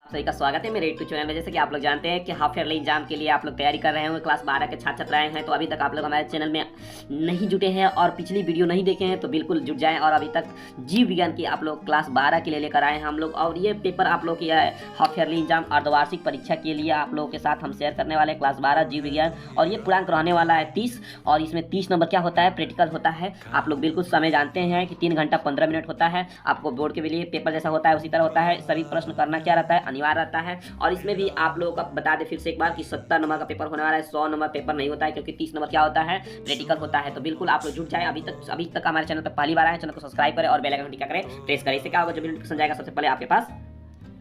सभी का स्वागत है मेरे यूट्यूब चैनल में। जैसे कि आप लोग जानते हैं कि हाफ ईयरली एग्जाम के लिए आप लोग तैयारी कर रहे होंगे, क्लास 12 के छात्र छात्राएं हैं, तो अभी तक आप लोग हमारे चैनल में नहीं जुटे हैं और पिछली वीडियो नहीं देखे हैं तो बिल्कुल जुट जाएं। और अभी तक जीव विज्ञान की आप लोग क्लास 12 के लिए लेकर आए हैं हम लोग, और ये पेपर आप लोग की है हाफ ईयरली एग्जाम अर्धवार्षिक परीक्षा के लिए आप लोगों के साथ हम शेयर करने वाले हैं क्लास 12 जीव विज्ञान। और ये पूर्णांक रहने वाला है 30, और इसमें 30 नंबर क्या होता है, प्रैक्टिकल होता है। आप लोग बिल्कुल समय जानते हैं कि 3 घंटा 15 मिनट होता है। आपको बोर्ड के लिए पेपर जैसा होता है उसी तरह होता है। सभी प्रश्न करना क्या रहता है, अनिवार्य रहता है। और इसमें भी आप लोगों का बता दें फिर से एक बार कि 70 नंबर का पेपर होने वाला है, 100 नंबर पेपर नहीं होता है, क्योंकि 30 नंबर क्या होता है, प्रैक्टिकल होता है। तो बिल्कुल आप लोग जुट जाए। अभी तक हमारे चैनल पर पहली बार आए, चैनल को सब्सक्राइब करें और बेल आइकन क्या करें, प्रेस करें। इससे क्या होगा, जब भी नोटिफिकेशन जाएगा सबसे पहले आपके पास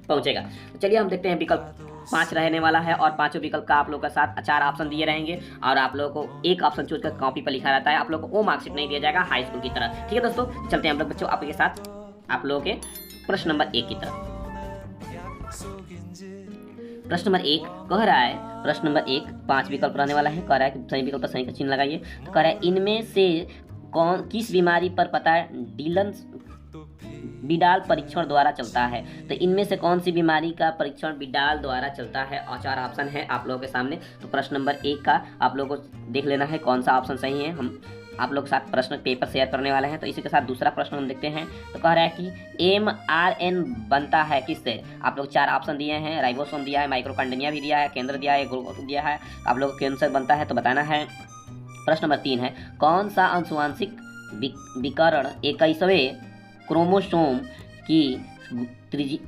पहुंचेगा। तो चलिए हम देखते हैं। विकल्प 5 रहने वाला है और पांचों विकल्प का आप लोग के साथ 4 ऑप्शन दिए रहेंगे, और आप लोगों को एक ऑप्शन चूज कर कॉपी पर लिखा रहता है। आप लोग को वो मार्कशीट नहीं दिया जाएगा हाई स्कूल की तरह। ठीक है दोस्तों, चलते हैं हम लोग बच्चों आपके साथ आप लोगों के प्रश्न नंबर 1 की तरफ। प्रश्न नंबर 1 कह रहा है, प्रश्न नंबर 1 5 विकल्प रहने वाला है। कह रहा है कि सही विकल्प पर सही का चिन्ह लगाइए। तो कह रहा है इनमें से किस बीमारी पर पता है डीलन बिडाल परीक्षण द्वारा चलता है। तो इनमें से कौन सी बीमारी का परीक्षण बिडाल द्वारा चलता है, और 4 ऑप्शन है आप लोगों के सामने। तो प्रश्न नंबर 1 का आप लोगों को देख लेना है कौन सा ऑप्शन सही है। हम आप लोग साथ प्रश्न पेपर शेयर करने वाले हैं। तो इसी के साथ दूसरा प्रश्न हम देखते हैं। तो कह रहा है कि mRN बनता है किससे। आप लोग 4 ऑप्शन दिए हैं, राइबोसोम दिया है, माइक्रोकांडेमिया भी दिया है, केंद्र दिया है, ग्लूकोज दिया है। आप लोग कैंसर बनता है तो बताना है। प्रश्न नंबर 3 है, कौन सा अनुवांशिक विकरण 21वें क्रोमोसोम की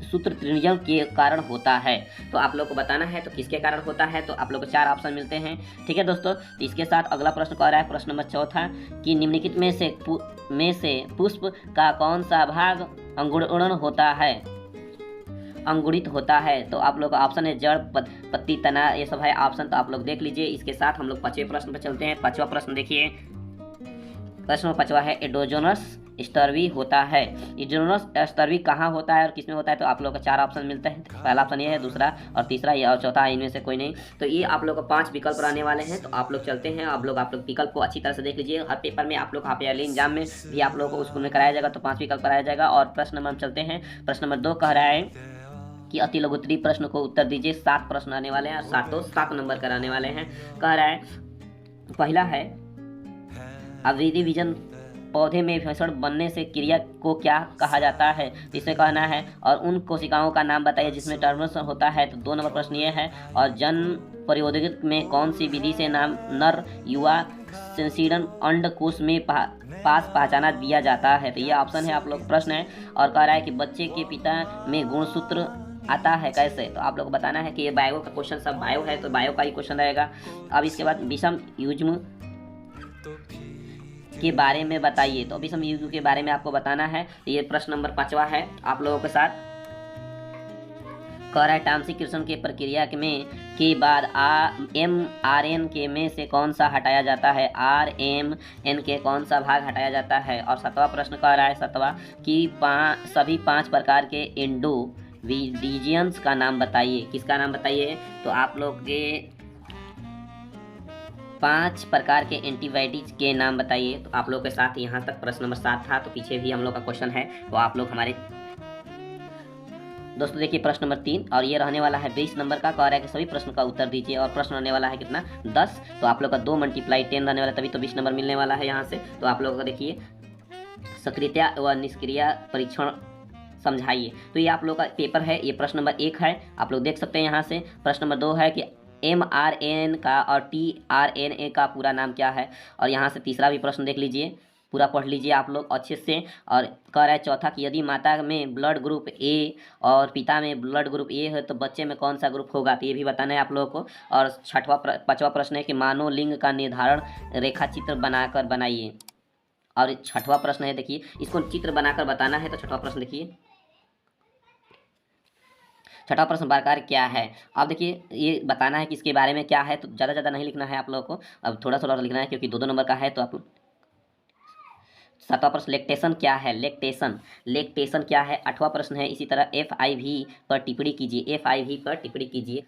सूत्र त्रिज्या के कारण होता है। तो आप लोग को बताना है तो किसके कारण होता है। तो आप लोग को 4 ऑप्शन मिलते हैं। ठीक है दोस्तों, तो इसके साथ अगला प्रश्न कह रहा है, प्रश्न नंबर 4 कि निम्नलिखित में से पुष्प का कौन सा भाग अंकुरण होता है, अंकुरित होता है। तो आप लोग का ऑप्शन है जड़, पत्ती, तना, ये सब है ऑप्शन। तो आप लोग देख लीजिए। इसके साथ हम लोग 5वें प्रश्न पर चलते हैं। 5वां प्रश्न देखिए। प्रश्न नंबर 5 है एडोजोनस स्टर्वी होता है। एडोजोनस स्टर्वी कहाँ होता है और किसमें होता है। तो आप लोग को 4 ऑप्शन मिलते हैं। पहला ऑप्शन ये है, दूसरा और तीसरा ये, और चौथा है इनमें से कोई नहीं। तो ये आप लोग को 5 विकल्प रहने वाले हैं। तो आप लोग चलते हैं। आप लोग विकल्प को अच्छी तरह से देख लीजिए। हर पेपर में आप लोग हाफ ईयरली एग्जाम में भी आप लोग को स्कूल में कराया जाएगा, तो 5 विकल्प कराया जाएगा। और प्रश्न नंबर हम चलते हैं। प्रश्न नंबर 2 कह रहा है कि अति लघु उत्तरीय प्रश्न को उत्तर दीजिए। 7 प्रश्न आने वाले हैं और 7 नंबर कराने वाले हैं। कह रहा है पहला है आवृत्ति विजन पौधे में भूषण बनने से क्रिया को क्या कहा जाता है। इसमें कहना है और उन कोशिकाओं का नाम बताइए जिसमें टर्मिनेशन होता है। तो 2 नंबर प्रश्न ये है, और जन्म प्रौद्योगिकी में कौन सी विधि से नाम नर युवा संसीडन अंडकोश में पास पहचाना दिया जाता है। तो ये ऑप्शन है आप लोग प्रश्न है। और कह रहा है कि बच्चे के पिता में गुणसूत्र आता है कैसे। तो आप लोग को बताना है कि ये बायो का क्वेश्चन, सब बायो है तो बायो का ही क्वेश्चन रहेगा। अब इसके बाद विषम युग्म के बारे में बताइए। तो विषम युग्म के बारे में आपको बताना है। ये प्रश्न नंबर 5वां है आप लोगों के साथ। कह रहा है ट्रांसक्रिप्शन के प्रक्रिया में के बाद mRN के में से कौन सा हटाया जाता है, RMN के कौन सा भाग हटाया जाता है। और 7वां प्रश्न कह रहा है 7वां कि सभी 5 प्रकार के इंडोविडिजियंस का नाम बताइए। किसका नाम बताइए। तो आप लोग के 5 प्रकार के एंटीबायोटिक्स के नाम बताइए। तो आप लोग के साथ यहाँ तक प्रश्न नंबर 7 था। तो पीछे भी हम लोग का क्वेश्चन है, तो आप लोग हमारे दोस्तों देखिए प्रश्न नंबर 3, और ये रहने वाला है 20 नंबर का। कह रहा है कि सभी प्रश्न का उत्तर दीजिए, और प्रश्न रहने वाला है कितना, 10। तो आप लोग का 2 × 10 रहने वाला, तभी तो 20 नंबर मिलने वाला है यहाँ से। तो आप लोग का देखिए सक्रियता व निष्क्रिय परीक्षण समझाइए। तो ये आप लोग का पेपर है। ये प्रश्न नंबर 1 है, आप लोग देख सकते हैं यहाँ से। प्रश्न नंबर 2 है कि mRN का और tRNA का पूरा नाम क्या है। और यहाँ से तीसरा भी प्रश्न देख लीजिए, पूरा पढ़ लीजिए आप लोग अच्छे से। और कह रहा है चौथा कि यदि माता में ब्लड ग्रुप ए और पिता में ब्लड ग्रुप ए है तो बच्चे में कौन सा ग्रुप होगा। तो ये भी बताना है आप लोगों को। और 5वां प्रश्न है कि मानव लिंग का निर्धारण रेखा चित्र बनाकर बनाइए। और 6वां प्रश्न है, देखिए इसको चित्र बनाकर बताना है। तो 6वां प्रश्न देखिए, 6वां प्रश्न प्रकार क्या है। अब देखिए ये बताना है कि इसके बारे में क्या है। तो ज़्यादा नहीं लिखना है आप लोगों को, अब थोड़ा लिखना है क्योंकि 2 नंबर का है। तो आप 7वां प्रश्न लेक्टेशन क्या है, लेक्टेशन क्या है। 8वां प्रश्न है इसी तरह FIV पर टिप्पणी कीजिए, FIV पर टिप्पणी कीजिए।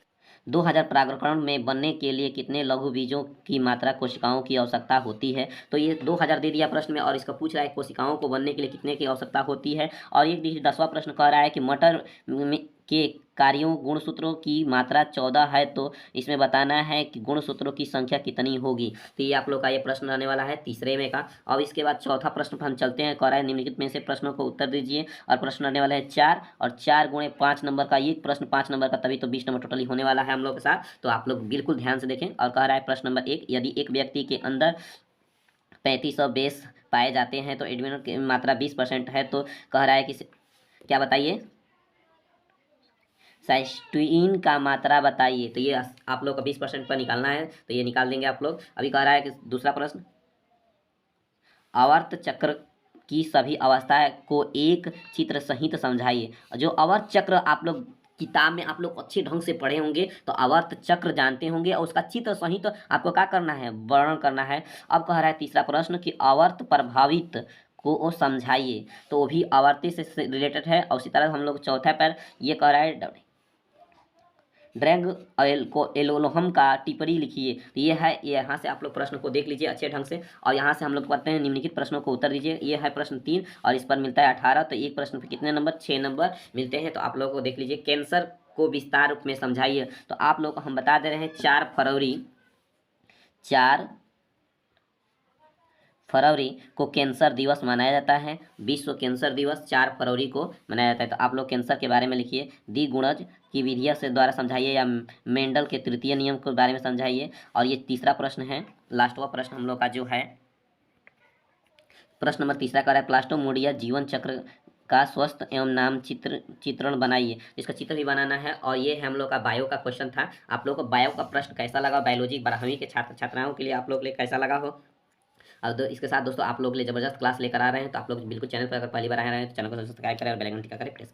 2000 परागकण में बनने के लिए कितने लघु बीजों की मात्रा कोशिकाओं की आवश्यकता होती है। तो ये 2000 दे दिया प्रश्न में, और इसका पूछ रहा है कोशिकाओं को बनने के लिए कितने की आवश्यकता होती है। और एक 10वां प्रश्न कह रहा है कि मटर में के कार्यों गुणसूत्रों की मात्रा 14 है, तो इसमें बताना है कि गुणसूत्रों की संख्या कितनी होगी। तो ये आप लोग का ये प्रश्न रहने वाला है तीसरे में का। अब इसके बाद चौथा प्रश्न पर हम चलते हैं। कह रहा है निम्नलिखित में से प्रश्नों को उत्तर दीजिए, और प्रश्न रहने वाला है 4, और 4 गुणे 5 नंबर का ये प्रश्न 5 नंबर का, तभी तो 20 नंबर टोटली होने वाला है हम लोग के साथ। तो आप लोग बिल्कुल ध्यान से देखें। और कह रहा है प्रश्न नंबर 1, यदि एक व्यक्ति के अंदर 3500 बेस पाए जाते हैं तो एडमिनल की मात्रा 20% है, तो कह रहा है कि क्या बताइए, साइस्टीन का मात्रा बताइए। तो ये आप लोग का 20% पर निकालना है, तो ये निकाल देंगे आप लोग। अभी कह रहा है कि दूसरा प्रश्न, आवर्त चक्र की सभी अवस्थाएं को एक चित्र सहित समझाइए। जो आवर्त चक्र आप लोग किताब में आप लोग अच्छे ढंग से पढ़े होंगे, तो आवर्त चक्र जानते होंगे, और उसका चित्र सहित आपको क्या करना है, वर्णन करना है। अब कह रहा है तीसरा प्रश्न कि आवर्त प्रभावित को वो समझाइए, तो वो भी आवर्ती से रिलेटेड है। और उसी तरह हम लोग चौथा पर ये कह रहा है ड्रैग एलोलोहम का टिप्पणी लिखिए। तो ये है, यहाँ से आप लोग प्रश्न को देख लीजिए अच्छे ढंग से, और यहाँ से हम लोग पढ़ते हैं निम्नलिखित प्रश्नों को उत्तर दीजिए। ये है प्रश्न 3, और इस पर मिलता है 18। तो एक प्रश्न पर कितने नंबर, 6 नंबर मिलते हैं। तो आप लोगों को देख लीजिए, कैंसर को विस्तार रूप में समझाइए। तो आप लोग को हम बता दे रहे हैं 4 फरवरी को कैंसर दिवस मनाया जाता है। विश्व कैंसर दिवस 4 फरवरी को मनाया जाता है। तो आप लोग कैंसर के बारे में लिखिए, दी गुणज की विधिया से द्वारा समझाइए, या मेंडल के तृतीय नियम के बारे में समझाइए। और ये तीसरा प्रश्न है, लास्टवा प्रश्न हम लोग का जो है, प्रश्न नंबर तीसरा कर रहा है प्लास्टोमोडिया जीवन चक्र का स्वस्थ एवं नाम चित्रण बनाइए। इसका चित्र भी बनाना है। और ये हम लोग का बायो का क्वेश्चन था। आप लोग को बायो का प्रश्न कैसा लगा, बायोलॉजी 12वीं के छात्र छात्राओं के लिए आप लोग के लिए कैसा लगा हो। और इसके साथ दोस्तों आप लोग के लिए जबरदस्त क्लास लेकर आ रहे हैं। तो आप लोग बिल्कुल चैनल पर अगर पहली बार आ रहे हैं तो चैनल को सब्सक्राइब करें और बेल आइकन टिका करें, प्रेस करें।